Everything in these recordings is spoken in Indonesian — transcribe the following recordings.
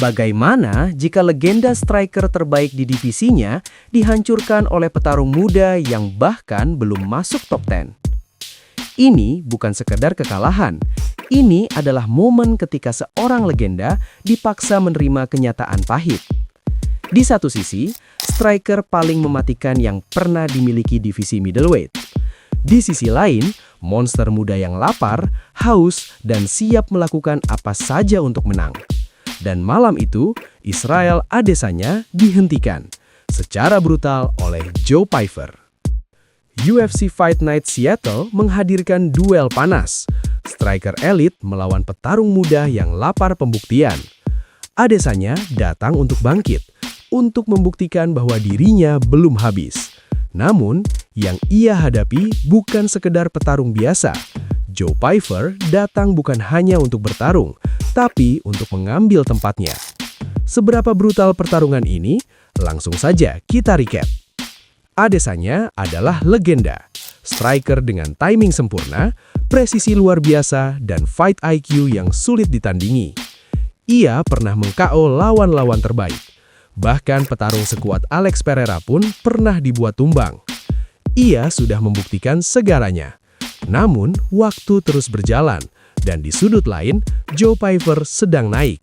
Bagaimana jika legenda striker terbaik di divisinya dihancurkan oleh petarung muda yang bahkan belum masuk top 10? Ini bukan sekedar kekalahan. Ini adalah momen ketika seorang legenda dipaksa menerima kenyataan pahit. Di satu sisi, striker paling mematikan yang pernah dimiliki divisi middleweight. Di sisi lain, monster muda yang lapar, haus, dan siap melakukan apa saja untuk menang. Dan malam itu, Israel Adesanya dihentikan secara brutal oleh Joe Pyfer. UFC Fight Night Seattle menghadirkan duel panas. Striker elit melawan petarung muda yang lapar pembuktian. Adesanya datang untuk bangkit, untuk membuktikan bahwa dirinya belum habis. Namun, yang ia hadapi bukan sekedar petarung biasa. Joe Pyfer datang bukan hanya untuk bertarung, tapi untuk mengambil tempatnya. Seberapa brutal pertarungan ini? Langsung saja kita recap. Adesanya adalah legenda, striker dengan timing sempurna, presisi luar biasa, dan fight IQ yang sulit ditandingi. Ia pernah meng-KO lawan-lawan terbaik. Bahkan petarung sekuat Alex Pereira pun pernah dibuat tumbang. Ia sudah membuktikan segalanya. Namun, waktu terus berjalan, dan di sudut lain, Joe Pyfer sedang naik.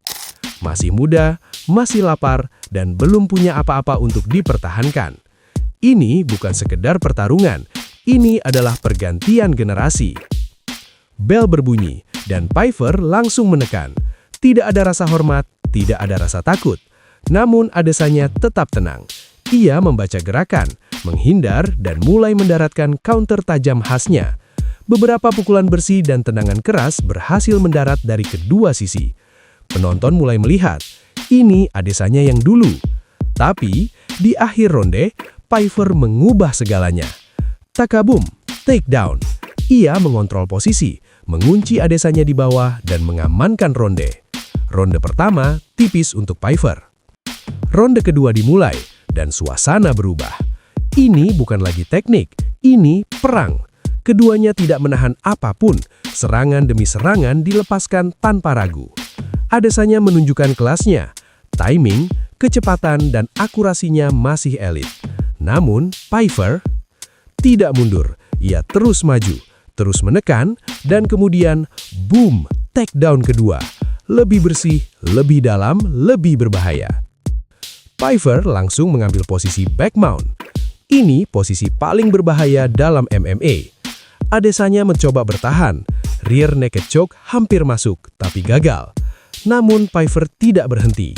Masih muda, masih lapar, dan belum punya apa-apa untuk dipertahankan. Ini bukan sekedar pertarungan, ini adalah pergantian generasi. Bel berbunyi, dan Pyfer langsung menekan. Tidak ada rasa hormat, tidak ada rasa takut. Namun Adesanya tetap tenang. Ia membaca gerakan, menghindar, dan mulai mendaratkan counter tajam khasnya. Beberapa pukulan bersih dan tendangan keras berhasil mendarat dari kedua sisi. Penonton mulai melihat, ini Adesanya yang dulu. Tapi, di akhir ronde, Pyfer mengubah segalanya. Takabum, takedown. Ia mengontrol posisi, mengunci Adesanya di bawah, dan mengamankan ronde. Ronde pertama tipis untuk Pyfer. Ronde kedua dimulai, dan suasana berubah. Ini bukan lagi teknik, ini perang. Keduanya tidak menahan apapun, serangan demi serangan dilepaskan tanpa ragu. Adesanya menunjukkan kelasnya, timing, kecepatan, dan akurasinya masih elit. Namun, Pyfer tidak mundur, ia terus maju, terus menekan, dan kemudian, boom, takedown kedua. Lebih bersih, lebih dalam, lebih berbahaya. Pyfer langsung mengambil posisi back mount. Ini posisi paling berbahaya dalam MMA. Adesanya mencoba bertahan, rear naked choke hampir masuk, tapi gagal. Namun Pyfer tidak berhenti.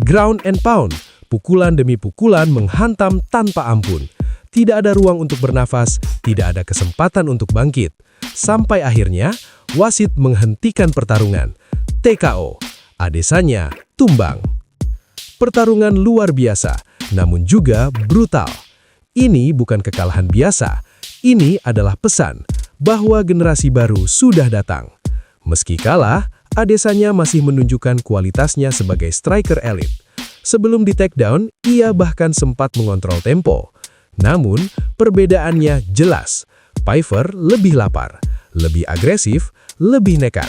Ground and pound, pukulan demi pukulan menghantam tanpa ampun. Tidak ada ruang untuk bernafas, tidak ada kesempatan untuk bangkit. Sampai akhirnya, wasit menghentikan pertarungan. TKO, Adesanya tumbang. Pertarungan luar biasa, namun juga brutal. Ini bukan kekalahan biasa. Ini adalah pesan bahwa generasi baru sudah datang. Meski kalah, Adesanya masih menunjukkan kualitasnya sebagai striker elit. Sebelum di takedown, ia bahkan sempat mengontrol tempo. Namun, perbedaannya jelas. Pyfer lebih lapar, lebih agresif, lebih nekat.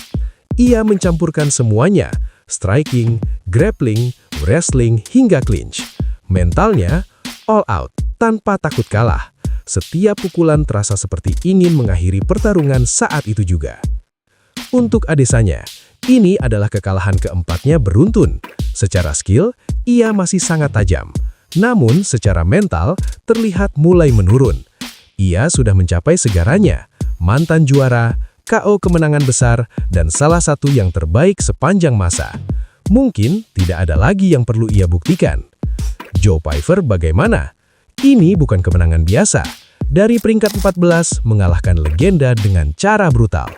Ia mencampurkan semuanya, striking, grappling, wrestling, hingga clinch. Mentalnya all out, tanpa takut kalah. Setiap pukulan terasa seperti ingin mengakhiri pertarungan saat itu juga. Untuk Adesanya, ini adalah kekalahan keempatnya beruntun. Secara skill, ia masih sangat tajam. Namun, secara mental, terlihat mulai menurun. Ia sudah mencapai segaranya, mantan juara, KO kemenangan besar, dan salah satu yang terbaik sepanjang masa. Mungkin tidak ada lagi yang perlu ia buktikan. Joe Pyfer bagaimana? Ini bukan kemenangan biasa. Dari peringkat 14 mengalahkan legenda dengan cara brutal.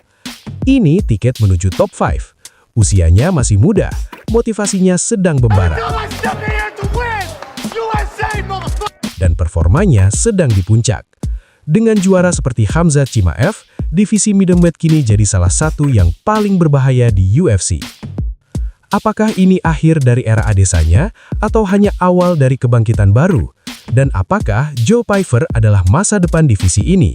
Ini tiket menuju top 5. Usianya masih muda, motivasinya sedang membara. Dan performanya sedang di puncak. Dengan juara seperti Khamzat Chimaev, divisi middleweight kini jadi salah satu yang paling berbahaya di UFC. Apakah ini akhir dari era Adesanya atau hanya awal dari kebangkitan baru? Dan apakah Joe Pyfer adalah masa depan divisi ini?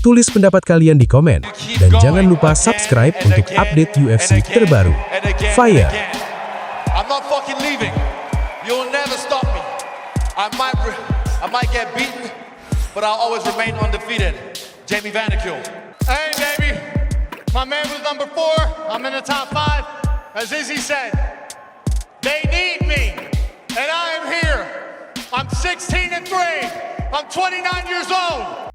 Tulis pendapat kalian di komen. Dan jangan lupa subscribe untuk update UFC terbaru. Fire! I'm not fucking leaving. You'll never stop me. I might get beaten, but I'll always remain undefeated. Jamie Vanderkill. Hey, baby. My man was number 4. I'm in the top 5. As Izzy said, they need me, and I am here. I'm 16-3. I'm 29 years old.